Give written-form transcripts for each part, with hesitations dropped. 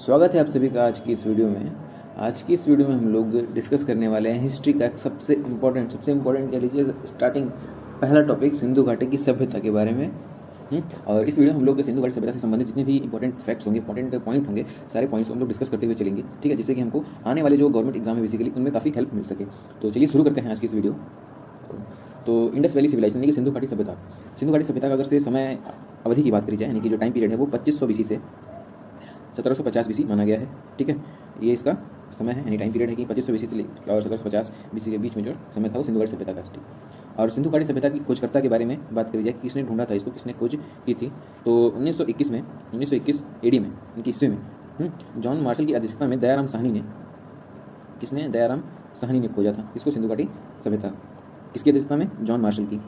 स्वागत है आप सभी का आज की इस वीडियो में। आज की इस वीडियो में हम लोग डिस्कस करने वाले हैं हिस्ट्री का सबसे इम्पोर्टेंट कह लीजिए स्टार्टिंग पहला टॉपिक सिंधु घाटी की सभ्यता के बारे में। और इस वीडियो में हम लोग सिंधु घाटी सभ्यता से संबंधित जितने भी इंपॉर्टेंट फैक्ट्स होंगे, इंपॉर्टेंट पॉइंट होंगे, सारे पॉइंट्स को हम लोग डिस्कस करते हुए चलेंगे, ठीक है, जिससे कि हमको आने वाले जो गवर्नमेंट एग्जाम है बेसिकली उनमें काफ़ी हेल्प मिल सके। तो चलिए शुरू करते हैं आज की इस वीडियो। तो इंडस वैली सिविलाइजेशन यानी कि सिंधु घाटी सभ्यता का अगर से समय अवधि की बात करी जाए यानी कि जो टाइम पीरियड है वो 2500 BC से 1750 BC माना गया है, ठीक है। ये इसका समय है यानी टाइम पीरियड है कि 2500 BC से और 1750 BC के बीच में जो समय था वो सिंधु घाटी सभ्यता का, ठीक। और सिंधु घाटी सभ्यता की खोजकर्ता के बारे में बात करी जाए, किसने ढूंढा था इसको, किसने खोज की थी, तो 1921 AD में इनकी ईस्वी में जॉन मार्शल की अध्यक्षता में दयाराम साहनी ने खोजा था इसको, सिंधु घाटी सभ्यता। किसकी अध्यक्षता में? जॉन मार्शल की,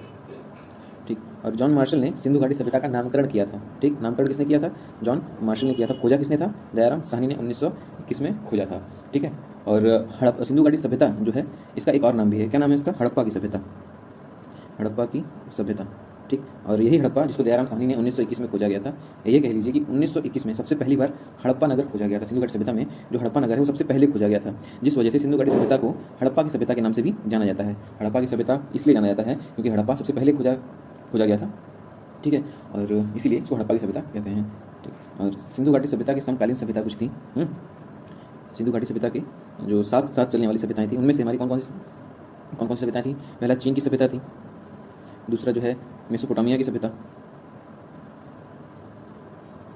ठीक। और जॉन मार्शल ने सिंधु घाटी सभ्यता का नामकरण किया था, ठीक। नामकरण किसने किया था? जॉन मार्शल ने किया था। खोजा किसने था? दयाराम साहनी ने 1921 में खोजा था, ठीक है। और सिंधु घाटी सभ्यता जो है इसका एक और नाम भी है। क्या नाम है इसका? हड़प्पा की सभ्यता, ठीक। और यही हड़प्पा जिसको दयाराम साहनी ने 1921 में खोजा गया था, ये कह लीजिए कि 1921 में सबसे पहली बार हड़प्पा नगर खोजा गया था। सिंधु घाटी सभ्यता में जो हड़प्पा नगर है वो सबसे पहले खोजा गया था, जिस वजह से सिंधु घाटी सभ्यता को हड़प्पा की सभ्यता के नाम से भी जाना जाता है। हड़प्पा की सभ्यता इसलिए जाना जाता है क्योंकि हड़प्पा सबसे पहले खोजा गया था, ठीक है, और इसीलिए इसको हड़प्पा की सभ्यता कहते हैं, ठीक। और सिंधु घाटी सभ्यता की समकालीन सभ्यता कुछ थी। सिंधु घाटी सभ्यता की जो साथ चलने वाली सभ्यताएं थी उनमें से हमारी कौन कौन सी सभ्यताएं थी? पहला चीन की सभ्यता थी, दूसरा जो है मेसोपोटामिया की सभ्यता,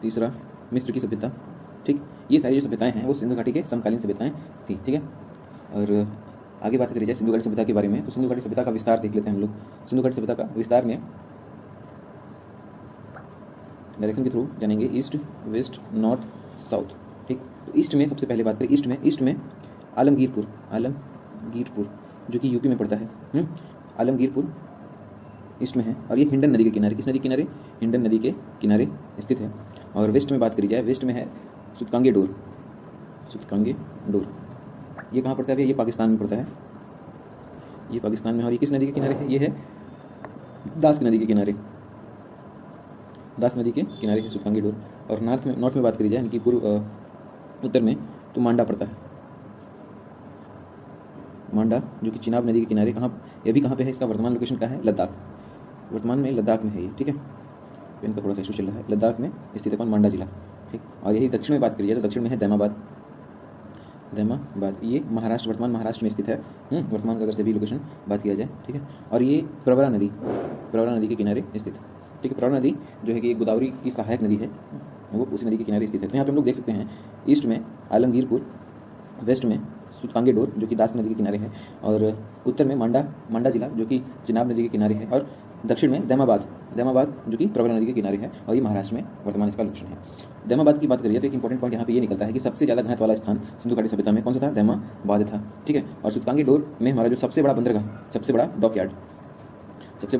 तीसरा मिस्र की सभ्यता, ठीक। ये सारी जो सभ्यताएं हैं वो सिंधु घाटी के समकालीन सभ्यताएं थी, ठीक है। और आगे बात करी जाए सिंधु घाटी सभ्यता के बारे में तो सिंधु घाटी सभ्यता का विस्तार देख लेते हैं हम लोग। सिंधु घाटी सभ्यता का विस्तार में डायरेक्शन के थ्रू जानेंगे, ईस्ट, वेस्ट, नॉर्थ, साउथ, ठीक। तो ईस्ट में सबसे पहले बात करें, ईस्ट में आलमगीरपुर जो कि यूपी में पड़ता है। आलमगीरपुर ईस्ट में है और ये हिंडन नदी के किनारे, किस नदी के किनारे? हिंडन नदी के किनारे स्थित है। और वेस्ट में बात करी जाए, वेस्ट में है सुतकांगे डोर, ये कहाँ पड़ता है? ये पाकिस्तान में पड़ता है, ये पाकिस्तान में। और ये किस नदी के किनारे है? ये है दास नदी के किनारे, है सुतकांगे डोर। और नॉर्थ में बात करी जाए यानी कि उत्तर में तो मांडा पड़ता है, मांडा जो कि चिनाब नदी के किनारे, ये भी कहाँ पे है? इसका वर्तमान लोकेशन क्या है? लद्दाख, वर्तमान में लद्दाख में है ये, ठीक है। पेन का थोड़ा सा इशू चल रहा है। लद्दाख में स्थित है कौन? मांडा जिला, ठीक। और यही दक्षिण में बात करी जाए तो दक्षिण में है दैमाबाद, ये वर्तमान महाराष्ट्र में स्थित है। वर्तमान का अगर से भी लोकेशन बात किया जाए, ठीक है। और ये प्रवरा नदी के किनारे स्थित है, ठीक है। प्रवरा नदी जो है कि गोदावरी की सहायक नदी है, वो उसी नदी के किनारे स्थित है। तो यहाँ पे हम लोग देख सकते हैं ईस्ट में आलमगीरपुर, वेस्ट में सुतकांगे डोर जो कि दास नदी के किनारे है, और उत्तर में मांडा जिला जो कि चिनाब नदी के किनारे है, और दक्षिण में दैमाबाद जो कि प्रवरा नदी के किनारे है, और ये महाराष्ट्र में वर्तमान इसका लोकेशन है। दैमाबाद की बात करिए तो एक इंपॉर्टेंट पॉइंट यहाँ पे ये निकलता है कि सबसे ज़्यादा घनत्व वाला स्थान सिंधु घाटी सभ्यता में कौन सा था? दैमाबाद था, ठीक है। और सुतकांगे डोर में हमारा जो सबसे बड़ा बंदरगाह, सबसे बड़ा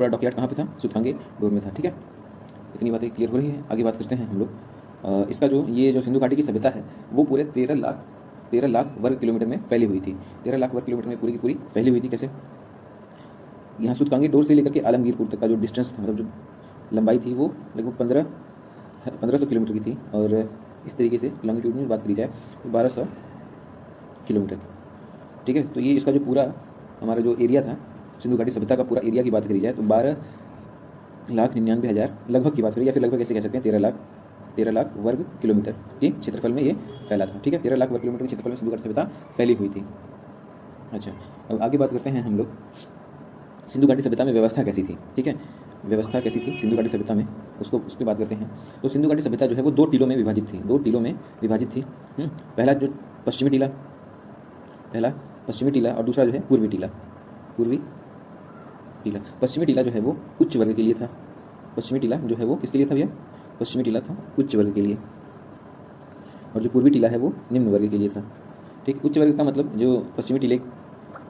डॉकयार्ड कहाँ पे था? सुतकांगे डोर में था, ठीक है। इतनी बातें क्लियर हो रही है। आगे बात करते हैं हम लोग। इसका जो सिंधु घाटी की सभ्यता है वो पूरे 13 लाख वर्ग किलोमीटर में फैली हुई थी। 13 लाख वर्ग किलोमीटर में पूरी की पूरी फैली हुई थी। कैसे? यहाँ सुतकांगे डोर से लेकर के आलमगीरपुर तक का जो डिस्टेंस था, मतलब जो लंबाई थी, वो लगभग 1500 किलोमीटर की थी। और इस तरीके से लॉन्गिट्यूड में बात करी जाए तो 1200 किलोमीटर की, ठीक है। तो ये इसका जो पूरा हमारा जो एरिया था सिंधु घाटी सभ्यता का पूरा एरिया की बात करी जाए तो 12,99,000 लगभग की बात करिए, या फिर लगभग ऐसे कह सकते हैं 13 लाख वर्ग किलोमीटर के क्षेत्रफल में ये फैला था, ठीक है। 13 लाख वर्ग किलोमीटर के क्षेत्रफल में सिंधु घाटी सभ्यता फैली हुई थी। अच्छा, अब आगे बात करते हैं हम लोग सिंधु घाटी सभ्यता में व्यवस्था कैसी थी, ठीक है। व्यवस्था कैसी थी सिंधु घाटी सभ्यता में, उस पर बात करते हैं। तो सिंधु घाटी सभ्यता जो है वो 2 टीलों में विभाजित थी। पहला जो पश्चिमी टीला और दूसरा जो है पूर्वी टीला। पश्चिमी टीला जो है वो उच्च वर्ग के लिए था। पश्चिमी टीला जो है वो किसके लिए था भैया? पश्चिमी टीला था उच्च वर्ग के लिए, और जो पूर्वी टीला है वो निम्न वर्ग के लिए था, ठीक। उच्च वर्ग का मतलब जो पश्चिमी टीले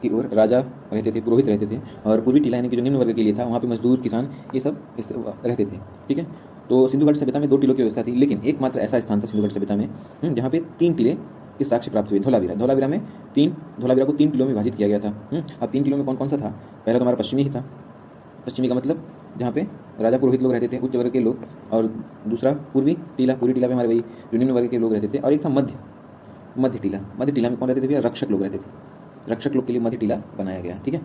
की ओर राजा रहते थे, पुरोहित रहते थे, और पूर्वी टीला यानी कि जो निम्न वर्ग के लिए था वहाँ पे मजदूर, किसान, ये सब रहते थे, ठीक है। तो सिंधु घाटी सभ्यता में 2 टीलों की व्यवस्था थी, लेकिन एकमात्र ऐसा स्थान था सिंधु घाटी सभ्यता में जहाँ पे 3 टीले के साक्ष्य प्राप्त हुए। धौलावीरा को 3 टीलों में विभाजित किया गया था। अब 3 टीलों में कौन कौन सा था? पहला तो हमारा पश्चिमी ही था। पश्चिमी का मतलब जहाँ पे राजा पुरोहित लोग रहते थे, उच्च वर्ग के लोग, और दूसरा पूर्वी टीला, पूर्वी टीला में हमारे वही जो निम्न वर्ग के लोग रहते थे, और एक था मध्य टीला। मध्य टीला में कौन रहते थे भैया? रक्षक लोग रहते थे। रक्षक लोग के लिए मध्य टीला बनाया गया। ठीक है,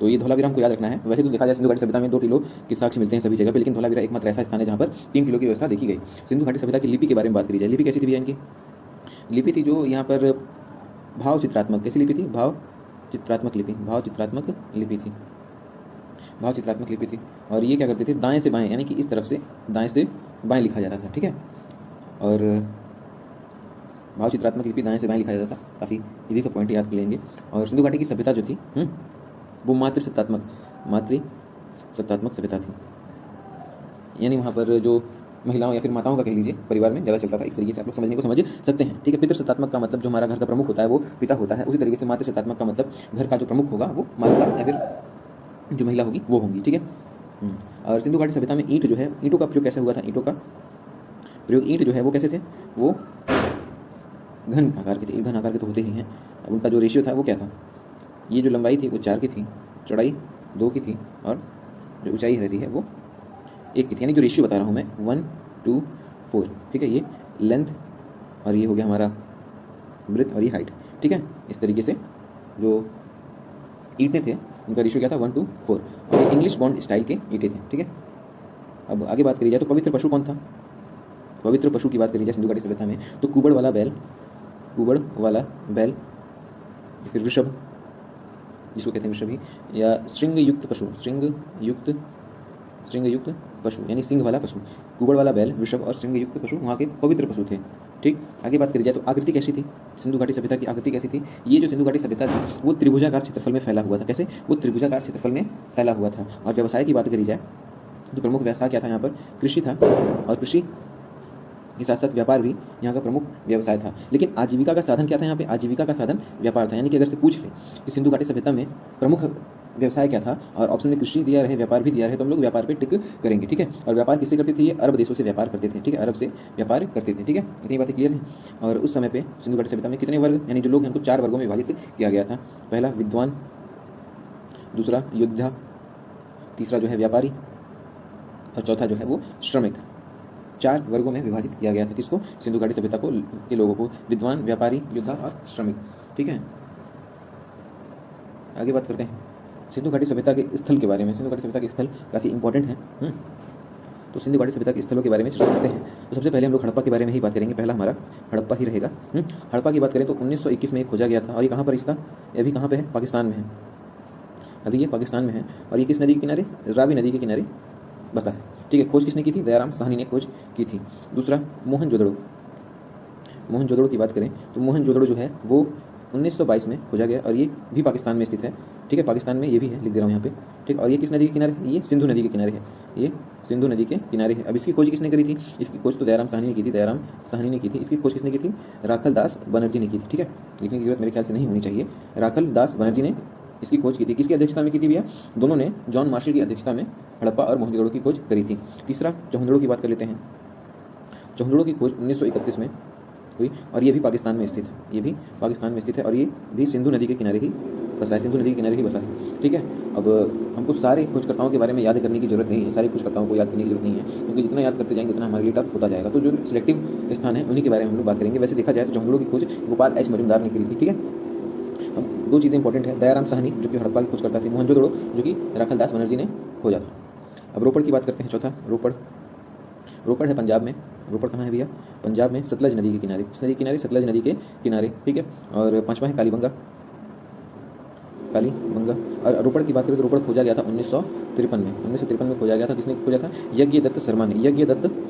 तो ये धौलावीरा हमको याद रखना है। वैसे तो देखा जाए सिंधु घाटी सभ्यता में 2 टीलों के साक्ष्य मिलते हैं सभी जगह पे, लेकिन धौलावीरा एकमात्र ऐसा स्थान है जहाँ पर 3 टीलों की व्यवस्था देखी गई। सिंधु घाटी सभ्यता की लिपि के बारे में बात करी जाए, लिपि कैसी थी भैया? इनकी लिपि थी जो यहाँ पर भाव चित्रात्मक, कैसी लिपि थी? भाव चित्रात्मक लिपि, भाव चित्रात्मक लिपि थी, भाव चित्रात्मक लिपि थी। और ये क्या करते थे? दाएं से बाएं, यानी कि इस तरफ से दाएं से बाएं लिखा जाता था। ठीक है, और भाव चित्रात्मक लिपि दाएं से बाएं लिखा जाता था। काफ़ी इजी सा पॉइंट याद कर लेंगे। और सिंधु घाटी की सभ्यता जो थी वो मातृसत्तात्मक सभ्यता थी, यानी वहाँ पर जो महिलाओं या फिर माताओं का कह लीजिए परिवार में ज़्यादा चलता था। एक तरीके से आप लोग समझने को समझ सकते हैं। ठीक है, पितृसत्तात्मक का मतलब जो हमारा घर का प्रमुख होता है वो पिता होता है। उसी तरीके से मातृसत्तात्मक का मतलब घर का जो प्रमुख होगा वो माता या फिर जो महिला होगी वो होंगी। ठीक है, और सिंधु घाटी सभ्यता में ईंट जो है, ईंटों का प्रयोग कैसे हुआ था? ईंटों का प्रयोग, ईंट जो है वो कैसे थे? वो घन आकार के थे। घन आकार के तो होते ही हैं। अब उनका जो रेशियो था वो क्या था? ये जो लंबाई थी वो 4 की थी, चौड़ाई 2 की थी, और जो ऊंचाई रहती है वो 1 की थी। यानी जो रेशियो बता रहा हूँ मैं 1:4। ठीक है, ये लेंथ और ये हो गया हमारा ब्रेथ और ये हाइट। ठीक है, इस तरीके से जो ईंटें थे उनका रेशियो क्या था? 1:4। और ये इंग्लिश बॉन्ड स्टाइल के ईंटें थे। ठीक है, अब आगे बात करी जाए तो पवित्र पशु कौन था? पवित्र पशु की बात करी जाए सिंधु घाटी सभ्यता में तो कुबड़ वाला बैल, फिर वृषभ जिसको कहते हैं वृषभ ही, या श्रृंग युक्त पशु यानी सिंह वाला पशु। कुबड़ वाला बैल, वृषभ और श्रृंग युक्त पशु वहाँ के पवित्र पशु थे। ठीक, आगे बात करी जाए तो आकृति कैसी थी? सिंधु घाटी सभ्यता की आकृति कैसी थी? ये जो सिंधु घाटी सभ्यता थी वो त्रिभुजाकार क्षेत्रफल में फैला हुआ था। कैसे? वो त्रिभुजाकार क्षेत्रफल में फैला हुआ था। और व्यवसाय की बात करी जाए तो प्रमुख व्यवसाय क्या था? यहाँ पर कृषि था, और कृषि के साथ साथ व्यापार भी यहाँ का प्रमुख व्यवसाय था। लेकिन आजीविका का साधन क्या था? यहाँ पे आजीविका का साधन व्यापार था। यानी कि अगर से पूछ ले कि सिंधु घाटी सभ्यता में प्रमुख व्यवसाय क्या था, और ऑप्शन में कृषि दिया रहे, व्यापार भी दिया रहे, तो हम लोग व्यापार पे टिक करेंगे। ठीक है, और व्यापार किससे करते थे? ये अरब देशों से व्यापार करते थे। ठीक है, अरब से व्यापार करते थे। ठीक है, इतनी बातें क्लियर हैं। और उस समय पे सिंधु घाटी सभ्यता में कितने वर्ग, यानी जो लोग हैं उनको 4 वर्गों में विभाजित किया गया था। पहला विद्वान, दूसरा योद्धा, तीसरा जो है व्यापारी, और चौथा जो है वो श्रमिक। 4 वर्गों में विभाजित किया गया था। किसको? सिंधु घाटी सभ्यता को, के लोगों को, विद्वान, व्यापारी, योद्धा और श्रमिक। ठीक है, आगे बात करते हैं सिंधु घाटी सभ्यता के स्थल के बारे में। सिंधु घाटी सभ्यता के स्थल काफ़ी इंपॉर्टेंट हैं। तो सिंधु घाटी सभ्यता के स्थलों के बारे में चर्चा करते हैं। तो सबसे पहले हम लोग हड़प्पा के बारे में ही बात करेंगे। पहला हमारा हड़प्पा ही रहेगा। हड़प्पा की बात करें तो 1921 में खोजा गया था। और ये कहाँ पर इसका? ये अभी कहाँ पे है? पाकिस्तान में है। अभी ये पाकिस्तान में है। और ये किस नदी के किनारे? रावी नदी के किनारे बसा है। ठीक है, खोज किसने की थी? दयाराम साहनी ने खोज की थी। दूसरा मोहनजोदड़ो की बात करें तो मोहनजोदड़ो जो है वो 1922 में खोजा गया, और ये भी पाकिस्तान में स्थित है। ठीक है, पाकिस्तान में ये भी है, लिख दे रहा हूँ यहाँ पे। ठीक, और ये किस नदी के किनारे है? ये सिंधु नदी के किनारे है। ये सिंधु नदी के किनारे है। अब इसकी खोज किसने करी थी? इसकी खोज तो दयाराम साहनी ने की थी। दयाराम साहनी ने की थी। इसकी खोज किसने की थी? राखल दास बनर्जी ने की थी। ठीक है, लिखने की जरूरत मेरे ख्याल से नहीं होनी चाहिए। राखल दास बनर्जी ने इसकी खोज की थी। किसकी अध्यक्षता में की थी भैया? दोनों ने जॉन मार्शल की अध्यक्षता में हड़प्पा और मोहनजोदड़ो की खोज करी थी। तीसरा चौहंदड़ो की बात कर लेते हैं। चौहंदड़ो की खोज 1931 में हुई, और ये भी पाकिस्तान में स्थित है। ये भी पाकिस्तान में स्थित है, और ये भी सिंधु नदी के किनारे ही बसा है। सिंधु नदी के किनारे ही बसा है। ठीक है, अब हमको सारे खोजकर्ताओं के बारे में याद करने की जरूरत नहीं है। सारे खोजकर्ताओं को याद करने की जरूरत नहीं है, क्योंकि जितना याद करते जाएंगे उतना हमारे लिए टफ होता जाएगा। तो जो सिलेक्टिव स्थान है उन्हीं के बारे में हम लोग बात करेंगे। वैसे देखा जाए तो चौहंदड़ो की खोज गोपाल एच मजुमदार ने करी थी। ठीक है, हम 2 चीज़ें इंपॉर्टेंट है। दयाराम साहनी जो कि हड़प्पा की खोज करता थे, मोहनजोदड़ो जो कि राखल दास बनर्जी ने खोजा था। अब रोपड़ की बात करते हैं। चौथा रोपड़ है पंजाब में। रोपड़ कहाँ है भैया? पंजाब में, सतलज नदी के किनारे। किस नदी के किनारे? सतलज नदी के किनारे। ठीक है, और 5वां है कालीबंगा। और रोपड़ की बात करें तो रोपड़ खोजा गया था 1953 में। 1953 में खोजा गया था। किसने खोजा था? यज्ञ दत्त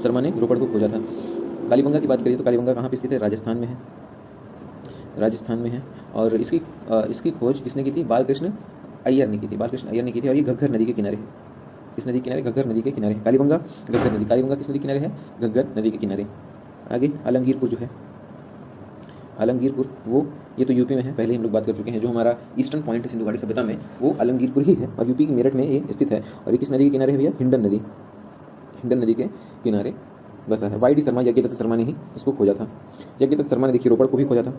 शर्मा ने रोपड़ को खोजा था। कालीबंगा की बात करिए तो कालीबंगा कहाँ पे स्थित है? राजस्थान में है। और इसकी खोज किसने की थी? बालकृष्ण अय्यर ने की थी। और ये घग्गर नदी के किनारे है। किस नदी के किनारे? घग्गर नदी के किनारे है। कालीबंगा, घग्गर नदी। कालीबंगा किस नदी के किनारे है? घग्गर नदी के किनारे। आगे आलमगीरपुर जो है, वो ये तो यूपी में है, पहले हम लोग बात कर चुके हैं। जो हमारा ईस्टर्न पॉइंट है सिंधु घाटी सभ्यता में वो आलमगीरपुर ही है, और यूपी की मेरठ में ये स्थित है। और ये किस नदी के किनारे है भैया? हिंडन नदी के किनारे बसा है। वाई डी शर्मा, यज्ञ दत्त शर्मा ने ही इसको खोजा था। यज्ञ दत्त शर्मा ने देखिए रोपड़ को भी खोजा था।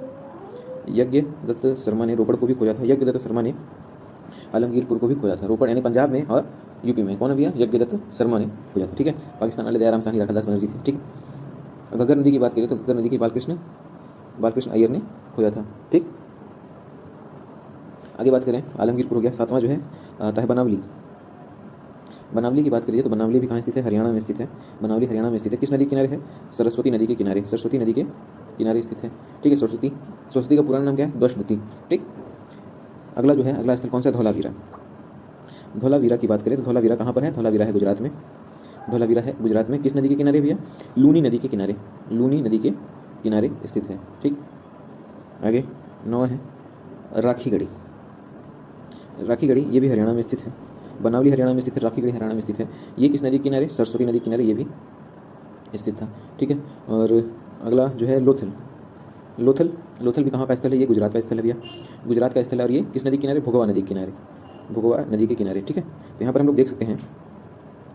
यज्ञ दत्त शर्मा ने रोपड़ को भी खोजा था। यज्ञ दत्त शर्मा ने आलमगीरपुर को भी खोजा था। रोपड़ यानी पंजाब में और यूपी में कौन भैया? यज्ञदत्त शर्मा ने खोजा था। ठीक है, पाकिस्तान वाले दयाराम साहनी राखालदास बनर्जी थे। ठीक है, घग्गर नदी की बात करें तो घग्गर नदी की बालकृष्ण अय्यर ने खोजा था। ठीक, आगे बात करें, आलमगीरपुर हो गया। सातवां जो है आता है बनावली। बनावली की बात करिए तो बनावली भी कहाँ स्थित है? हरियाणा में स्थित है। बनावली हरियाणा में स्थित है। किस नदी के किनारे है? सरस्वती नदी के किनारे। सरस्वती नदी के किनारे स्थित है। ठीक है, सरस्वती का पुराना नाम क्या है? द्वष्टवती। ठीक, अगला जो है, अगला स्थल कौन सा? धौलावीरा। धौलावीरा की बात करें तो धौलावीरा कहाँ पर है? धौलावीरा है गुजरात में। धौलावीरा है गुजरात में। किस नदी के किनारे भैया? लूनी नदी के किनारे। लूनी नदी के किनारे स्थित है। ठीक, आगे 9 है राखीगढ़ी। राखीगढ़ी ये भी हरियाणा में स्थित है। बनावली हरियाणा में स्थित है, राखीगढ़ी हरियाणा में स्थित है। ये किस नदी के किनारे? सरस्वती नदी के किनारे ये भी स्थित था। ठीक है, और अगला जो है लोथल। लोथल भी कहाँ का स्थल है? ये गुजरात का स्थल है भैया, गुजरात का स्थल है। और ये किस नदी के किनारे? भोगवा नदी के किनारे। भोगवा नदी के किनारे। ठीक है, तो यहाँ पर हम लोग देख सकते हैं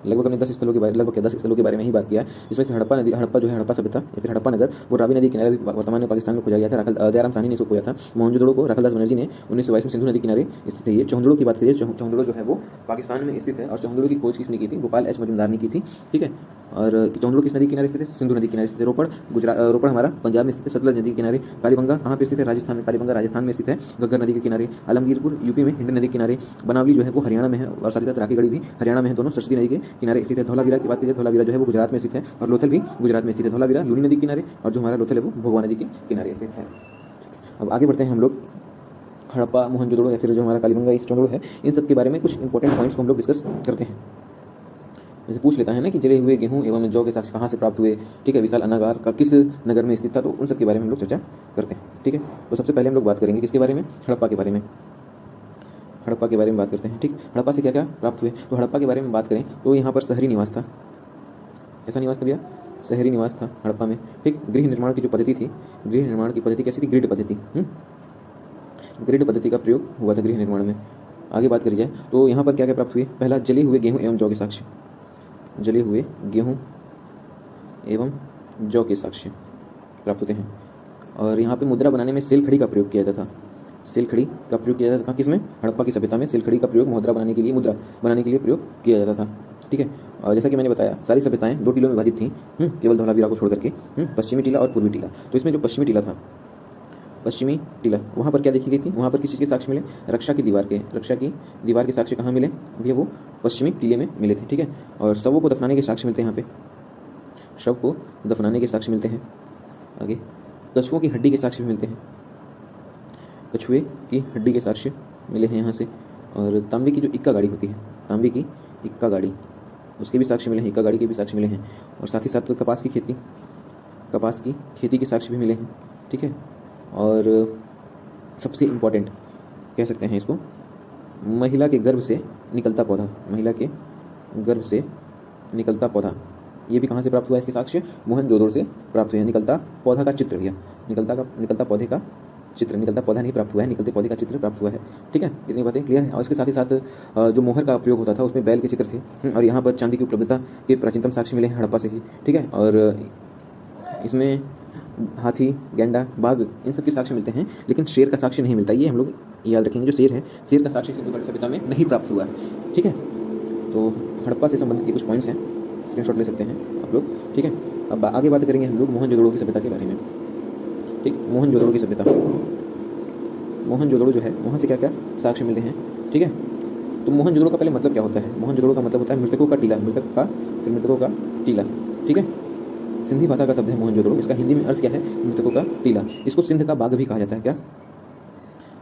लगभग हमने 10 स्थलों के बारे में ही बात किया। इसमें से हड़प्पा नदी, हड़प्पा जो है, हड़प्पा सभ्यता या फिर हड़प्पा नगर, वो रावी नदी किनारे वर्तमान में पाकिस्तान में खोजा गया था। दयाराम साहनी ने इसको खोजा था। मोहनजोदड़ो को राखालदास बनर्जी ने 1922 में सिंधु नदी किनारे स्थित है। ये चौहंजड़ो की बात करिए, चौहंजड़ो जो है वो पाकिस्तान में स्थित है। और चौहंजड़ो की खोज किसने की थी? गोपाल एच मजुमदार ने की थी। ठीक है, और चौहंजड़ो किस नदी किनारे स्थित है? सिंधु नदी किनारे स्थित है। रोपड़ हमारा पंजाब में स्थित है, सतलज नदी के किनारे। कालीबंगा कहाँ पे स्थित है? राजस्थान में। कालीबंगा राजस्थान में स्थित है, घग्गर नदी के किनारे। आलमगीरपुर यूपी में, हिंड नदी के किनारे। बनावली जो है वो हरियाणा में है, और साथ ही साथ राखीगढ़ी भी हरियाणा में है, दोनों सरस्वती नदी के किनारे स्थित है। धौलावीरा की बात करिए, धौलावीरा जो है वो गुजरात में स्थित है, और लोथल भी गुजरात में स्थित है। धौलावीरा लूनी नदी के किनारे, और जो हमारा लोथल है वो भोगवा नदी के किनारे स्थित है। अब आगे बढ़ते हैं हम लोग हड़प्पा, मोहनजोदड़ो या फिर जो हमारा कालीबंगा ईस्ट चौहंजड़ो है, इन सब के बारे में कुछ इंपॉर्टेंट पॉइंट्स को हम लोग डिस्कस करते हैं। जैसे पूछ लेता है ना कि जले हुए गेहूं एवं जौ के साक्ष्य कहाँ से प्राप्त हुए? ठीक है, विशाल अन्नागार का किस नगर में स्थित था? तो उन सब के बारे में हम लोग चर्चा करते हैं। ठीक है, तो सबसे पहले हम लोग बात करेंगे किसके बारे में? हड़प्पा के बारे में। हड़प्पा के बारे में बात करते हैं। ठीक, हड़प्पा से क्या क्या प्राप्त हुए? तो हड़प्पा के बारे में बात करें तो यहाँ पर शहरी निवास था। ऐसा निवास था भैया? शहरी निवास था हड़प्पा में। ठीक, गृह निर्माण की जो पद्धति थी, गृह निर्माण की पद्धति कैसी थी? ग्रिड पद्धति। ग्रिड पद्धति का प्रयोग हुआ था गृह निर्माण में। आगे बात करी जाए तो यहाँ पर क्या क्या प्राप्त हुए? पहला, जले हुए गेहूं एवं जौ के साक्ष्य। जले हुए गेहूं एवं जौ के साक्ष्य प्राप्त होते हैं। और यहाँ पे मुद्रा बनाने में सेल खड़ी का प्रयोग किया जाता था। सेल खड़ी का प्रयोग किया जाता था किसमें? हड़प्पा की सभ्यता में सेल खड़ी का प्रयोग मुद्रा बनाने के लिए प्रयोग किया जाता था। ठीक है, और जैसा कि मैंने बताया सारी सभ्यताएं 2 टीलों में विभाजित थी, केवल धौलावीरा को छोड़ करके। पश्चिमी टीला और पूर्वी टीला। तो इसमें जो पश्चिमी टीला था, पश्चिमी टीला, वहाँ पर क्या देखी गई थी? वहाँ पर किस चीज़ के साक्ष्य मिले? रक्षा की दीवार के साक्ष्य कहाँ मिले भैया? वो पश्चिमी टीले में मिले थे। ठीक है, और शवों को दफनाने के साक्ष्य मिलते हैं यहाँ पे। शव को दफनाने के साक्ष्य मिलते हैं। आगे कछुओं की हड्डी के साक्ष्य भी मिलते हैं। कछुए की हड्डी के साक्ष्य मिले हैं यहाँ से। और तांबे की जो इक्का गाड़ी होती है, तांबे की इक्का गाड़ी, उसके भी साक्ष्य मिले हैं। इक्का गाड़ी के भी साक्ष्य मिले हैं। और साथ ही साथ तो कपास की खेती के साक्ष्य भी मिले हैं। ठीक है, और सबसे इम्पॉर्टेंट कह सकते हैं इसको, महिला के गर्भ से निकलता पौधा। महिला के गर्भ से निकलता पौधा, ये भी कहाँ से प्राप्त हुआ? इसके साक्ष्य मोहनजोदड़ो से प्राप्त हुए। निकलता पौधा का चित्र भैया, निकलता पौधे का चित्र, निकलता पौधा नहीं प्राप्त हुआ है, निकलते पौधे का चित्र प्राप्त हुआ है। ठीक है, इतनी बातें क्लियर है। और इसके साथ ही साथ जो मोहर का प्रयोग होता था उसमें बैल के चित्र थे। और यहाँ पर चांदी की उपलब्धता के प्राचीनतम साक्ष्य मिले हैं हड़प्पा से ही। ठीक है, और इसमें हाथी, गैंडा, बाघ, इन सब के साक्ष्य मिलते हैं, लेकिन शेर का साक्ष्य नहीं मिलता। ये हम लोग याद रखेंगे। जो शेर है, शेर का साक्ष्य सिंधु घाटी सभ्यता में नहीं प्राप्त हुआ है। ठीक है, तो हड़प्पा से संबंधित कुछ पॉइंट्स हैं, स्क्रीनशॉट ले सकते हैं आप लोग। ठीक है, अब आगे बात करेंगे हम लोग मोहनजोदड़ो की सभ्यता के बारे में। ठीक, मोहनजोदड़ो की सभ्यता, मोहनजोदड़ो जो है वहाँ से क्या क्या साक्ष्य मिलते हैं। ठीक है, तो मोहनजोदड़ो का पहले मतलब क्या होता है? मोहनजोदड़ो का मतलब होता है मृतकों का टीला, मृतकों का टीला। ठीक है, सिंधी भाषा का शब्द है मोहनजोदड़ो। इसका हिंदी में अर्थ क्या है? मृतकों का टीला। इसको सिंध का बाग भी कहा जाता है। क्या?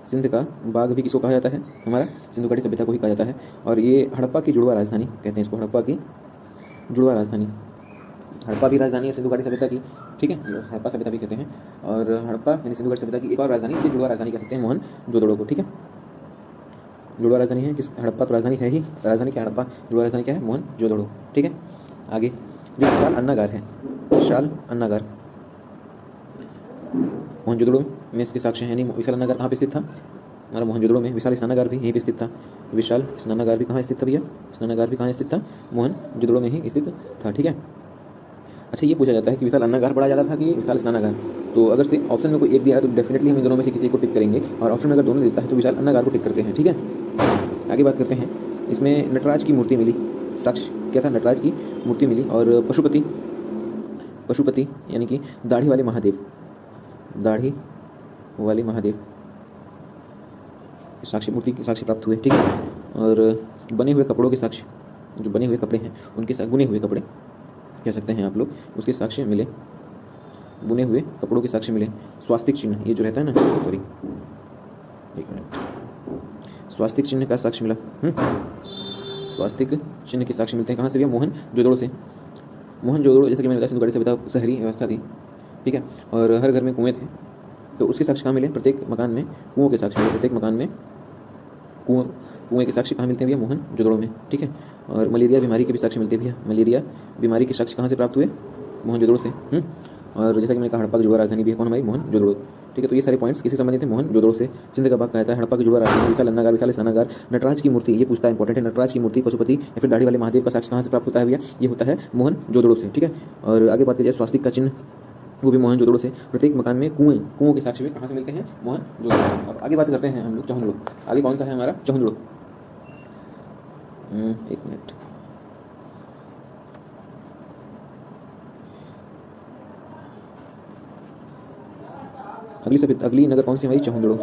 सिंध का बाग भी किसको कहा जाता है? हमारा सिंधु घाटी सभ्यता को ही कहा जाता है। और ये हड़प्पा की जुड़वा राजधानी कहते हैं इसको, हड़प्पा की जुड़वा राजधानी। हड़प्पा भी राजधानी है सिंधु घाटी सभ्यता की। ठीक है, हड़प्पा सभ्यता भी कहते हैं। और हड़प्पा यानी सिंधु घाटी सभ्यता की एक और राजधानी, ये जुड़वा राजधानी कह सकते हैं मोहनजोदड़ो को। ठीक है, जुड़वा राजधानी है किस? हड़प्पा तो राजधानी है ही, राजधानी क्या हड़प्पा, जुड़वा राजधानी क्या है? मोहनजोदड़ो। ठीक है, आगे जो विशाल अन्नागार है, विशाल अन्नागार मोहनजोदड़ो में इसके साक्ष्य है। नहीं, विशाल अन्नागार कहाँ पे स्थित था? हमारा मोहनजोदड़ो में। विशाल स्नानागार भी यहीं पे स्थित था। विशाल स्नानागार भी कहाँ स्थित था भैया? स्नानागार भी कहाँ स्थित था? मोहनजोदड़ो में ही स्थित था। ठीक है, अच्छा ये पूछा जाता है कि विशाल अन्नागार पढ़ा जाता था कि विशाल स्नानागार? तो अगर से ऑप्शन में कोई एक दिया है तो डेफिनेटली हम इन दोनों में से किसी को टिक करेंगे, और ऑप्शन में अगर दोनों देता है तो विशाल अन्नागार को टिक करते हैं। ठीक है, आगे बात करते हैं, इसमें नटराज की मूर्ति मिली, साक्ष्य क्या था, नटराज की मूर्ति मिली। और पशुपति यानी कि दाढ़ी वाले महादेव, दाढ़ी वाले महादेव साक्ष्य मूर्ति के साक्ष्य प्राप्त हुए, ठीक है। और बने हुए कपड़ों के साक्ष्य, जो बने हुए कपड़े हैं उनके बुने हुए कपड़े कह सकते हैं आप लोग, उसके साक्ष्य मिले, बुने हुए कपड़ों के साक्ष्य मिले। स्वास्तिक चिन्ह, ये जो रहता है ना, सॉरी एक मिनट, स्वास्तिक चिन्ह का साक्ष्य मिला। स्वास्तिक चिन्ह के साक्ष्य मिलते हैं कहाँ से भैया, मोहनजोदड़ो से। मोहनजोदड़ो जैसा कि मैंने बताया सिंधु घाटी सभ्यता शहरी व्यवस्था थी, ठीक है, और हर घर में कुएं थे, तो उसके साक्ष्य कहाँ मिले, प्रत्येक मकान में कुओं के साक्ष्य मिले, प्रत्येक मकान में कुएं के साक्ष्य कहाँ मिलते हैं भैया, मोहनजोदड़ो में, ठीक है। और मलेरिया बीमारी के भी साक्ष्य मिलते हैं भैया, मलेरिया बीमारी के साक्ष्य कहाँ से प्राप्त हुए, मोहनजोदड़ो से। और जैसा कि मैंने कहा हड़प्पा की जुआ राजधानी भी है कौन, हमारी मोहनजोदड़ो, ठीक है। तो ये सारे पॉइंट्स किसी संबंधित है, मोहनजोदड़ो से। सिंध का भाग कहता है, हड़प्पा की जुआ राजधानी, विशाल अन्नागार, विशाल स्नानागार, नटराज की मूर्ति, ये पूछता है इंपॉर्टेंट है, नटराज की मूर्ति, पशुपति या फिर दाढ़ी वाले महादेव का साक्ष्य कहाँ से प्राप्त होता है भैया, ये होता है मोहनजोदड़ो से, ठीक है। और आगे बात करिए स्वास्तिक का चिन्ह, वो भी मोहनजोदड़ो से। प्रत्येक मकान में कुओं के साक्ष्य भी कहाँ से मिलते हैं, मोहनजोदड़ो। अब आगे बात करते हैं हम लोग चौहंदड़ो। आगे कौन सा है हमारा, चौहंदड़ो। एक मिनट, अगली नगर कौन सी हमारी, चौहंदड़ो।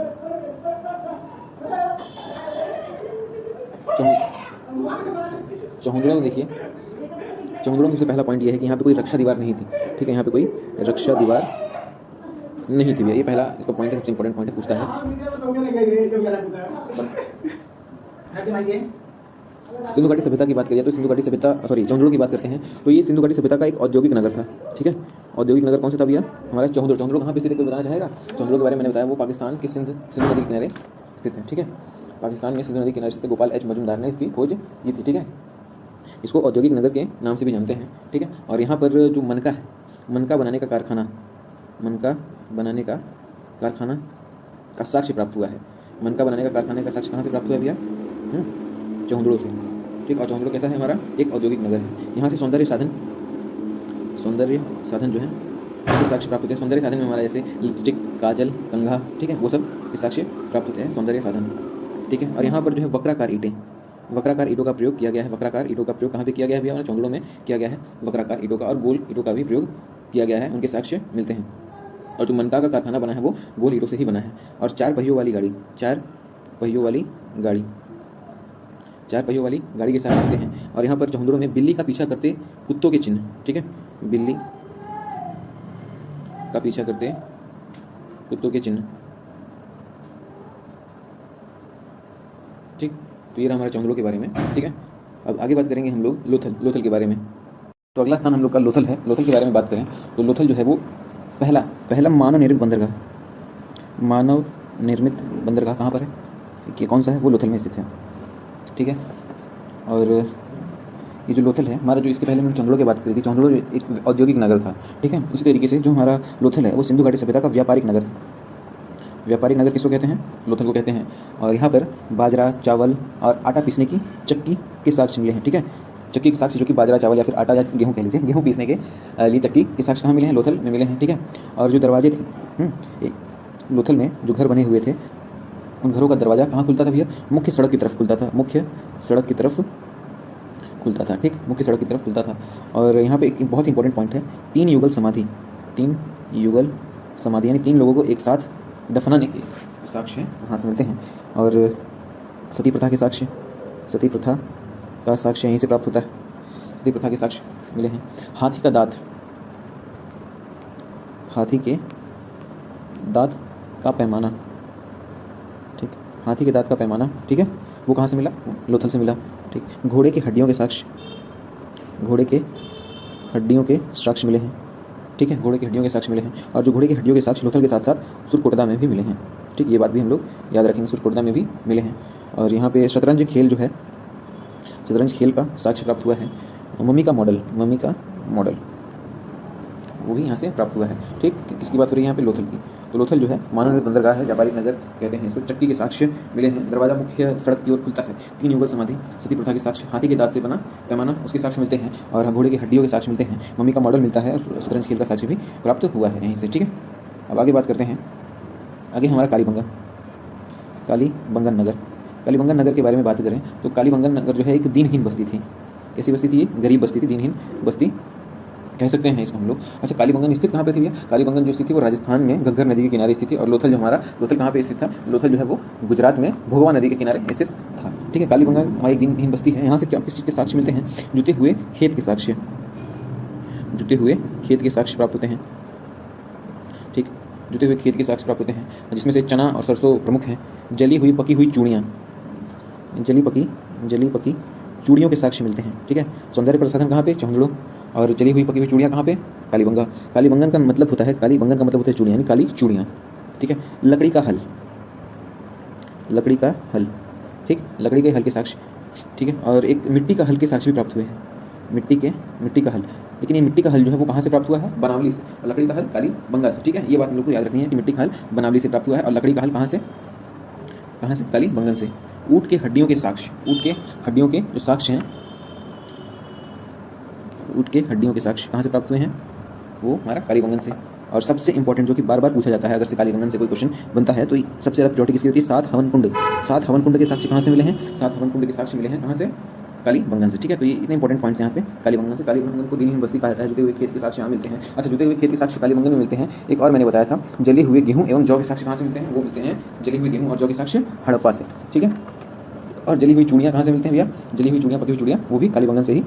चौहंदड़ो में देखिए, चौहंदड़ो में सबसे पहला पॉइंट ये है कि यहाँ पे कोई रक्षा दीवार नहीं थी, ठीक है, यहाँ पे कोई रक्षा दीवार नहीं थी भैया, ये पहला इसका पॉइंट है, सबसे इंपॉर्टेंट पॉइंट है, पूछता है। सिंधु घाटी सभ्यता की बात करिए तो सिंधु घाटी सभ्यता, सॉरी चौहंदड़ो की बात करते हैं तो ये सिंधु घाटी सभ्यता का एक औद्योगिक नगर था, ठीक है। औद्योगिक नगर कौन सा था भैया, हमारा चौहंदड़ो। चौहंदड़ो कहाँ पे स्थित है, कोई बताना चाहेगा। चौहंदड़ो के बारे में मैंने बताया, वो पाकिस्तान के सिंधु नदी किनारे स्थित है, ठीक है। पाकिस्तान में सिंधु नदी किनारे स्थित गोपाल एच मजूमदार ने इसकी खोज की थी, ठीक है। इसको औद्योगिक नगर के नाम से भी जानते हैं, ठीक है। और यहाँ पर जो मनका है, मनका बनाने का कारखाना का साक्ष्य प्राप्त हुआ है। मनका बनाने का कारखाने का साक्ष्य कहाँ से प्राप्त हुआ है भैया, चौहंदड़ो से, ठीक। और चौहंदड़ो कैसा है, हमारा एक औद्योगिक नगर है। यहाँ से सौंदर्य साधन जो है इसके साक्ष्य प्राप्त होते हैं। सौंदर्य साधन में हमारा जैसे लिपस्टिक, काजल, कंघा, ठीक है, वो सब इस साक्ष्य प्राप्त होते हैं, सौंदर्य साधन, ठीक है। और यहाँ पर जो है वक्राकार ईंटों का प्रयोग किया गया है। वक्राकार ईंटों का प्रयोग कहाँ पे किया गया है भैया, हमारे चौहंदड़ो में किया गया है वक्राकार ईंटों का, और गोल ईंटों का भी प्रयोग किया गया है, उनके साक्ष्य मिलते हैं। और जो मनका का कारखाना बना है वो गोल ईंटों से ही बना है। और चार पहियों वाली गाड़ी के साथ मिलते हैं। और यहाँ पर चौहंदड़ो में बिल्ली का पीछा करते कुत्तों के चिन्ह, ठीक है, बिल्ली का पीछा करते कुत्तों के चिन्ह, ठीक। तो ये रहा हमारे चौहंदड़ो के बारे में, ठीक है। अब आगे बात करेंगे हम लोग लोथल के बारे में। तो अगला स्थान हम लोग का लोथल है। लोथल के बारे में बात करें तो लोथल जो है वो पहला मानव निर्मित बंदरगाह कहाँ पर है, कि कौन सा है, वो लोथल में स्थित है, ठीक है। और ये जो लोथल है हमारा, जो इसके पहले मैंने चौहंदड़ो की बात करी थी, चौहंदड़ो एक औद्योगिक नगर था, ठीक है। उसी तरीके से जो हमारा लोथल है वो सिंधु घाटी सभ्यता का व्यापारिक नगर था। व्यापारिक नगर किसको कहते हैं, लोथल को कहते हैं। और यहाँ पर बाजरा, चावल और आटा पीसने की चक्की के साक्ष्य मिले हैं, ठीक है। चक्की के साक्ष्य जो कि बाजरा, चावल या फिर आटा या गेहूँ कह लीजिए, गेहूँ पीसने के लिए चक्की के साक्ष्य कहाँ मिले हैं, लोथल में मिले हैं, ठीक है। और जो दरवाजे थे लोथल में, जो घर बने हुए थे, उन घरों का दरवाज़ा कहाँ खुलता था भैया, मुख्य सड़क की तरफ खुलता था, मुख्य सड़क की तरफ खुलता था, ठीक, मुख्य सड़क की तरफ खुलता था। और यहाँ पे एक बहुत इंपॉर्टेंट पॉइंट है, 3 युगल समाधि यानी 3 लोगों को एक साथ दफनाने के साक्ष्य वहाँ से मिलते हैं। और सती प्रथा का साक्ष्य यहीं से प्राप्त होता है, सती प्रथा के साक्ष्य मिले हैं। हाथी के दांत का पैमाना, ठीक, हाथी के दांत का पैमाना, ठीक है, वो कहाँ से मिला, लोथल से मिला, ठीक। घोड़े के हड्डियों के साक्ष्य मिले हैं, ठीक है, घोड़े की हड्डियों के साक्ष्य मिले हैं। और जो घोड़े की हड्डियों के साक्ष्य लोथल के साथ साथ सुरकोटदा में भी मिले हैं, ठीक, ये बात भी हम लोग याद रखेंगे, सुरकोटदा में भी मिले हैं। और यहाँ पे शतरंज खेल का साक्ष्य प्राप्त हुआ है। मम्मी का मॉडल वो भी यहाँ से प्राप्त हुआ है, ठीक। किसकी बात हो रही है यहाँ पे, लोथल की। तो लोथल जो है मानव निर्मित बंदरगाह है, व्यापारिक नगर कहते हैं इसको। चक्की के साक्ष्य मिले हैं, दरवाजा मुख्य सड़क की ओर खुलता है, 3 युगल समाधि, सती प्रथा के साक्ष्य, हाथी के दांत से बना पैमाना, उसके साक्ष्य मिलते हैं। और घोड़े की हड्डियों के साक्ष्य मिलते हैं। मम्मी का मॉडल मिलता है, शतरंज खेल का साक्ष्य भी प्राप्त हुआ है यहीं से, ठीक है। अब आगे बात करते हैं, आगे हमारा कालीबंगन कालीबंगन नगर के बारे में बात करें तो कालीबंगन नगर जो है एक दीनहीन बस्ती थी। कैसी बस्ती थी? ये गरीब बस्ती थी, दीनहीन बस्ती कह सकते हैं इसको हम लोग। अच्छा, कालीबंगन स्थित कहाँ पे थी भैया? कालीबंगन जो स्थित थी वो राजस्थान में घग्गर नदी के किनारे स्थित थी। और लोथल जो हमारा, लोथल कहाँ पे स्थित था? लोथल जो है वो गुजरात में भोगवा नदी के किनारे स्थित था। ठीक है, कालीबंगन हमारी एक दीनहीन बस्ती है। यहाँ से क्या किस चीज़ के साक्ष्य मिलते हैं? जुते हुए खेत के साक्ष्य, जुते हुए खेत के साक्ष्य प्राप्त होते हैं। ठीक, जुते हुए खेत के साक्ष्य प्राप्त होते हैं, जिसमें से चना और सरसों प्रमुख हैं। जली हुई पकी हुई चूड़ियाँ, जली पकी चूड़ियों के साक्ष्य मिलते हैं। ठीक है, सौंदर्य प्रसाधन कहाँ पे? चौंधड़ो। और जली हुई पकी हुई चूड़ियाँ कहाँ पे? कालीबंगा। कालीबंगन का मतलब होता है, कालीबंगन का मतलब होता है चूड़ियाँ, यानी काली चूड़ियाँ। ठीक है, लकड़ी का हल, लकड़ी का हल, ठीक, लकड़ी के हल के साक्ष्य। ठीक है, और एक मिट्टी का हल के साक्ष्य भी प्राप्त हुए हैं। मिट्टी का हल, लेकिन ये मिट्टी का हल जो है वो कहाँ से प्राप्त हुआ है? बनावली से। और लकड़ी का हल कालीबंगा से। ठीक है, ये बात हम लोग को याद रखनी है कि मिट्टी का हल बनावली से प्राप्त हुआ है और लकड़ी का हल कहाँ से? कालीबंगन से। ऊँट के हड्डियों के साक्ष्य, ऊँट के हड्डियों के जो साक्ष्य हैं, ऊँट के हड्डियों के साक्ष्य कहाँ से प्राप्त हुए हैं? वो हमारा कालीबंगन से। और सबसे इंपॉर्टेंट जो कि बार बार पूछा जाता है, अगर से कालीबंगन से कोई क्वेश्चन बनता है तो सबसे ज़्यादा प्रायोरिटी किसकी होती है? 7 हवन कुंड। 7 हवन कुंड के साक्ष्य कहाँ से मिले हैं? 7 हवन कुंड के साक्ष्य मिले हैं कहाँ से? कालीबंगन से। ठीक है, तो ये इतने इंपॉर्टेंट पॉइंट्स यहाँ पे कालीबंगन से। कालीबंगन को दीनहीन बस्ती कहा जाता है। जुते हुए खेत के साक्ष्य यहाँ मिलते हैं। अच्छा, जुते हुए खेत के साक्ष्य कालीबंगन में मिलते हैं। एक और मैंने बताया था, जले हुए गेहूँ एवं जौ के साक्ष्य कहाँ से मिलते हैं? वो मिलते हैं जले हुए गेहूँ और जौ के साक्ष्य हड़प्पा से। ठीक है, और जली हुई चूड़ियाँ कहाँ से मिलते हैं भैया? जली हुई चूड़ियाँ, पकी हुई चूड़ियाँ, वो भी कालीबंगन से ही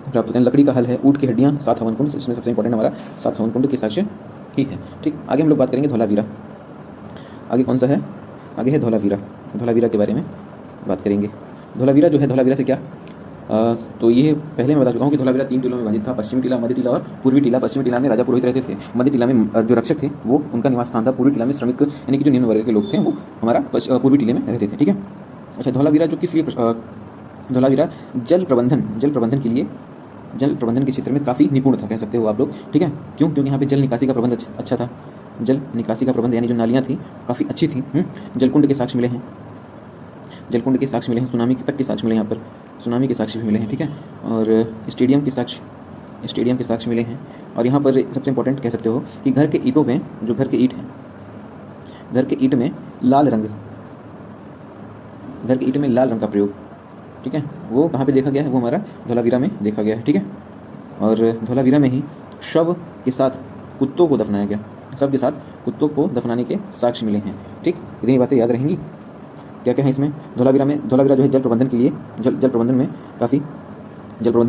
प्राप्त होते हैं। लकड़ी का हल है, ऊँट की हड्डियाँ, 7 हवन कुंड, इसमें सबसे इंपॉर्टेंट हमारा 7 हवन कुंड के साक्ष्य ही है। ठीक, आगे हम लोग बात करेंगे धौलावीरा। आगे कौन सा है? आगे है धौलावीरा। धौलावीरा के बारे में बात करेंगे। धौलावीरा जो है, धौलावीरा से क्या? तो ये पहले मैं बता चुका हूँ कि धौलावीरा 3 टीलों में विभाजित था, पश्चिमी टीला, मध्य टीला और पूर्वी टीला। पश्चिमी टीला में राजा पुरोहित रहते थे, मध्य टीला में जो रक्षक थे वो उनका निवास स्थान था, पूर्वी टीला में श्रमिक यानी कि जो निम्न वर्ग के लोग थे वो हमारा पूर्वी टीले में रहते थे। ठीक है, अच्छा, धौलावीरा जो किस लिए? धौलावीरा जल प्रबंधन के लिए, जल प्रबंधन के क्षेत्र में काफ़ी निपुण था, कह सकते हो आप लोग। ठीक है, क्यों? क्योंकि यहाँ पे जल निकासी का प्रबंध अच्छा था। जल निकासी का प्रबंध यानी जो नालियाँ थी काफ़ी अच्छी थी। जलकुंड के साक्ष्य मिले हैं, जलकुंड के साक्ष्य मिले हैं। सुनामी तक के साक्ष्य मिले हैं, यहाँ पर सुनामी के साक्ष्य भी मिले हैं। ठीक है, और स्टेडियम के साक्ष्य मिले हैं। और यहाँ पर सबसे इंपॉर्टेंट कह सकते हो कि घर के ईंटों में, जो घर के ईंट हैं, घर के ईंट में लाल रंग, घर के ईंट में लाल रंग का प्रयोग, ठीक है, वो कहाँ पे देखा गया है? वो हमारा धौलावीरा में देखा गया है। ठीक है, और धौलावीरा में ही शव के साथ कुत्तों को दफनाया गया, शव के साथ कुत्तों को दफनाने के साक्ष्य मिले हैं। ठीक, इतनी बातें याद रहेंगी। क्या क्या है इसमें? धौलावीरा में, धौलावीरा जो है जल प्रबंधन के लिए, जल प्रबंधन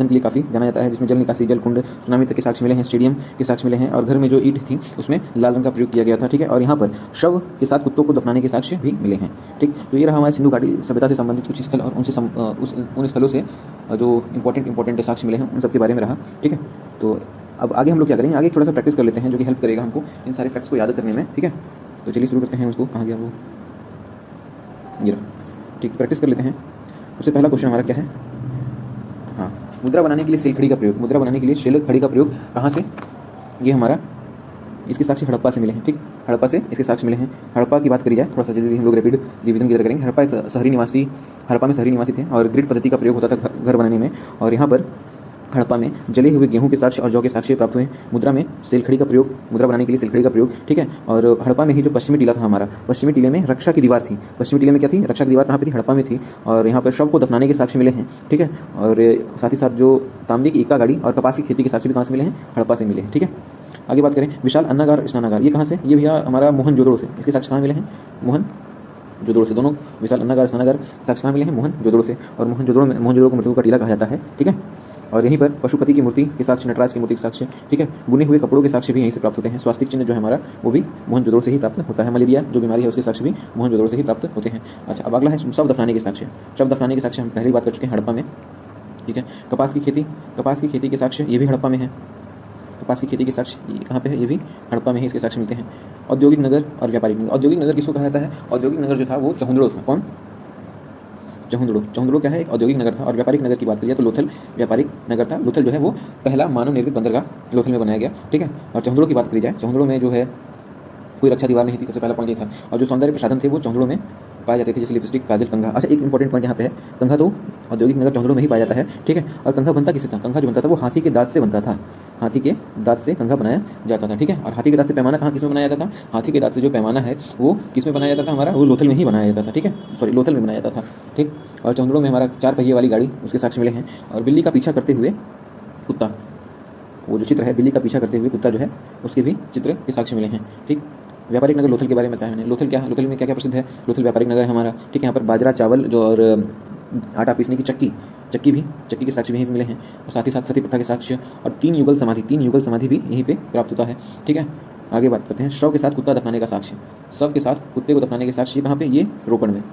के लिए काफ़ी जाना जाता है, जिसमें जल निकासी, जल कुंड, सुनामी तक के साक्ष्य मिले हैं, स्टेडियम के साक्ष्य मिले हैं, और घर में जो ईंट थी उसमें लाल रंग का प्रयोग किया गया था। ठीक है, और यहाँ पर शव के साथ कुत्तों को दफनाने के साक्ष्य भी मिले हैं। ठीक, तो ये रहा हमारे सिंधु घाटी सभ्यता से संबंधित कुछ स्थल और उनसे उन स्थलों से जो इंपॉर्टेंट साक्ष्य मिले हैं उन सब के बारे में रहा। ठीक है, तो अब आगे हम लोग क्या करेंगे? आगे थोड़ा सा प्रैक्टिस कर लेते हैं, जो कि हेल्प करेगा हमको इन सारे फैक्ट्स को याद करने में। ठीक है, तो चलिए शुरू करते हैं। उसको कहाँ गया वो? ये रहा। ठीक, प्रैक्टिस कर लेते हैं। सबसे पहला क्वेश्चन हमारा क्या है? हाँ, मुद्रा बनाने के लिए सेल खड़ी का प्रयोग, मुद्रा बनाने के लिए शेल खड़ी का प्रयोग कहाँ से? ये हमारा, इसके साक्ष्य हड़प्पा से मिले हैं। ठीक, हड़प्पा से इसके साक्ष्य मिले हैं। हड़प्पा की बात करी जाए, थोड़ा सा जल्दी हम लोग रैपिड रिवीजन की तरह करेंगे। हड़प्पा एक शहरी निवासी, हड़प्पा में शहरी निवासी थे और ग्रिड पद्धति का प्रयोग होता था घर बनाने में। और यहाँ पर हड़प्पा में जले हुए गेहूं के साक्ष्य और जौ के साक्ष्य प्राप्त हुए। मुद्रा में सेलखड़ी का प्रयोग, मुद्रा बनाने के लिए सेलखड़ी का प्रयोग। ठीक है, और हड़प्पा में ही जो पश्चिमी टीला था हमारा, पश्चिमी टीले में रक्षा की दीवार थी। पश्चिमी टीले में क्या थी? रक्षा की दीवार कहाँ पे थी? हड़प्पा में थी। और यहाँ पर शव को दफनाने के साक्ष्य मिले हैं। ठीक है, और साथ ही साथ जो तांबे की इक्का गाड़ी और कपास की खेती के साक्ष्य भी कहाँ से मिले हैं? हड़प्पा से मिले हैं। ठीक है, आगे बात करें, विशाल अन्नागार स्नानागार, ये कहाँ से? ये भैया हमारा मोहनजोदड़ो से। इसके साक्ष्य कहाँ मिले हैं? मोहनजोदड़ो से। दोनों विशाल अन्नागार स्नानागार साक्ष्य कहाँ मिले हैं? मोहनजोदड़ो से। और मोहनजोदड़ो को मृतकों का टीला कहा जाता है। ठीक है, और यहीं पर पशुपति की मूर्ति के साक्ष्य, नटराज की मूर्ति के साक्ष्य, ठीक है, बुने हुए कपड़ों के साक्ष्य भी यहीं से प्राप्त होते हैं। स्वास्तिक चिन्ह जो है हमारा वो भी मोहनजोदड़ो से ही प्राप्त होता है। मलेरिया जो बीमारी है उसके साक्ष्य भी मोहनजोदड़ो से ही प्राप्त होते हैं। अच्छा, अब अगला है शव दफनाने के साक्ष्य। शव दफनाने के साक्ष्य हम पहले बात कर चुके हैं हड़प्पा में। ठीक है, कपास की खेती के साक्ष्य ये भी हड़प्पा में है। कपास की खेती के साक्ष्य ये कहाँ पे है? ये भी हड़प्पा में ही इसके साक्ष्य मिलते हैं। औद्योगिक नगर और व्यापारिक नगर, औद्योगिक नगर किसको कहा जाता है? औद्योगिक नगर जो था वो चहुंदड़ो था। कौन? चहुंदड़ो क्या है? एक औद्योगिक नगर था। और व्यापारिक नगर की बात करिए तो लोथल व्यापारिक नगर था। लोथल जो है वो पहला मानव निर्मित बंदरगाह लोथल में बनाया गया। ठीक है, और चहुंदड़ो की बात करी जाए, चहुंदड़ो में जो है कोई रक्षा दीवार नहीं थी, सबसे पहला पॉइंट ये था। और जो सौंदर्य प्रसाधन थे वो चहुंदड़ो में पाए जाते थे, जैसे लिपस्टिक, काजल, कंघा। अच्छा, एक इंपॉर्टेंट पॉइंट यहाँ पे है, कंघा तो औद्योगिक नगर चहुंदड़ो में ही पाया जाता है। ठीक है, और कंघा बनता किससे था? कंघा जो बनता था वो हाथी के दांत से बनता था। हाथी के दांत से कंघा बनाया जाता था, ठीक है। और हाथी के दांत से पैमाना कहाँ किस में बनाया जाता था? हाथी के दांत से जो पैमाना है वो किस में बनाया जाता था हमारा? वो लोथल में ही बनाया जाता था, ठीक है, सॉरी लोथल में बनाया जाता था, ठीक। और चंद्रों में हमारा 4 पहिए वाली गाड़ी उसके साक्ष्य मिले हैं। और बिल्ली का पीछा करते हुए कुत्ता, वो जो चित्र है बिल्ली का पीछा करते हुए कुत्ता जो है उसके भी चित्र के साक्ष्य मिले हैं, ठीक। व्यापारिक नगर लोथल के बारे में बताया मैंने। लोथल लोथल में क्या क्या प्रसिद्ध है? लोथल व्यापारिक नगर है हमारा, ठीक है। यहाँ पर बाजरा चावल जो और आटा पीसने की चक्की के साक्ष्य भी यहीं पे मिले हैं। और साथ ही साथ सती प्रथा के साक्ष्य और 3 युगल समाधि भी यहीं पे प्राप्त होता है, ठीक है। आगे बात करते हैं शव के साथ कुत्ता दफनाने का साक्ष्य। शव के साथ कुत्ते को दफनाने के साक्ष्य कहाँ पे? ये रोपण में।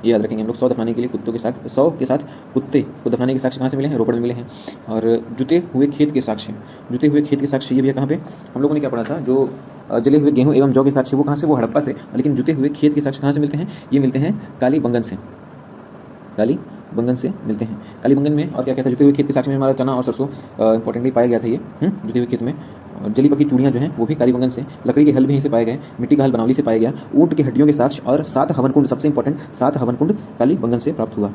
ये याद रखेंगे हम लोग, शव दफनाने के लिए शव के साथ कुत्ते को दफनाने के साक्ष्य कहाँ से मिले हैं? रोपण में मिले हैं। और जुते हुए खेत के साक्ष्य ये भी कहाँ पे हम लोगों ने क्या पढ़ा था? जो जले हुए गेहूं एवं जौ के साक्ष्य वो कहाँ से? वो हड़प्पा से। लेकिन जुते हुए खेत के साक्ष्य कहाँ से मिलते हैं? ये मिलते हैं कालीबंगन से मिलते हैं। कालीबंगन में और क्या कहता है? जुते हुए खेत के साक्ष्य में हमारा चना और सरसों इंपॉर्टेंटली पाया गया था ये जुते हुए खेत में। और जली पकी चूड़ियाँ जो हैं वो भी कालीबंगन से। लकड़ी के हल भी यहीं से पाए गए। मिट्टी का हल बनावली से पाया गया। ऊँट की हड्डियों के साक्ष्य और 7 हवन कुंड, सबसे इंपॉर्टेंट 7 हवन कुंड कालीबंगन से प्राप्त हुआ।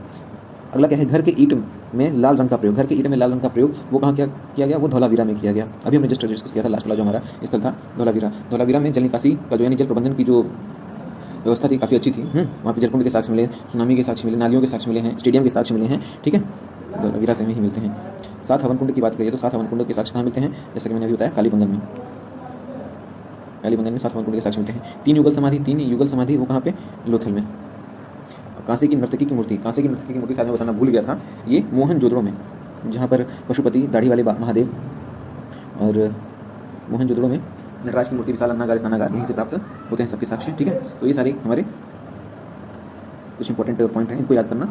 अगला क्या है? घर के ईंट में लाल रंग का प्रयोग। वो कहाँ क्या किया गया? वो धौलावीरा में किया गया। अभी हमने जस्ट डिस्कस किया था, लास्ट वाला जो हमारा स्थल था धौलावीरा में जल निकासी का जो यानी जल प्रबंधन की जो व्यवस्था थी काफ़ी अच्छी थी। वहाँ पे जलकुंड के साक्ष्य मिले, सुनामी के साक्ष्य मिले, नालियों के साक्ष्य मिले हैं, स्टेडियम के साक्ष्य मिले हैं, ठीक है। धौलावीरा से ही मिलते हैं। 7 हवन कुंड की बात करिए तो 7 हवन कुंड के साक्ष्य कहाँ मिलते हैं? जैसा कि मैंने अभी बताया कालीबंगन में 7 हवन कुंड के साक्ष्य मिलते हैं। 3 युगल समाधि वो कहाँ पे? लोथल में। कांसे की नर्तकी की मूर्ति शायद मैं बताना भूल गया था। ये मोहनजोदड़ो में, जहाँ पर पशुपति दाढ़ी वाले महादेव और मोहनजोदड़ो में नटराज की मूर्ति, विशाल अन्नागार स्नानागार यहीं से प्राप्त होते हैं सबके साक्ष्य, ठीक है। तो ये सारे हमारे कुछ इंपॉर्टेंट पॉइंट हैं, इनको याद करना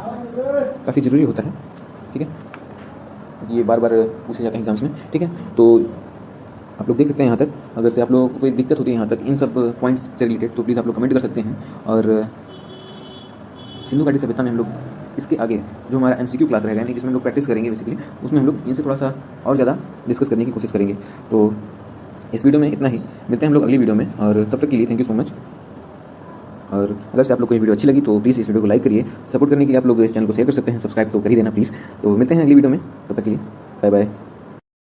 काफ़ी ज़रूरी होता है, ठीक है। ये बार बार पूछे जाते हैं एग्जाम्स में, ठीक है। तो आप लोग देख सकते हैं यहाँ तक। अगर से आप लोगों को कोई दिक्कत होती है यहाँ तक इन सब पॉइंट्स से रिलेटेड तो प्लीज़ आप लोग कमेंट कर सकते हैं। और सिंधु घाटी सभ्यता में हम लोग इसके आगे जो हमारा MCQ क्लास रहेगा, यानी जिसमें हम लोग प्रैक्टिस करेंगे बेसिकली, उसमें हम लोग इनसे थोड़ा सा और ज़्यादा डिस्कस करने की कोशिश करेंगे। तो इस वीडियो में इतना ही, मिलते हैं हम लोग अगली वीडियो में। और तब तक के लिए थैंक यू सो मच। और अगर से आप लोग को ये वीडियो अच्छी लगी तो प्लीज़ इस वीडियो को लाइक करिए। सपोर्ट करने के लिए आप लोग इस चैनल को शेयर कर सकते हैं, सब्सक्राइब तो कर ही देना प्लीज़। तो मिलते हैं अगली वीडियो में, तब तक के लिए बाय बाय।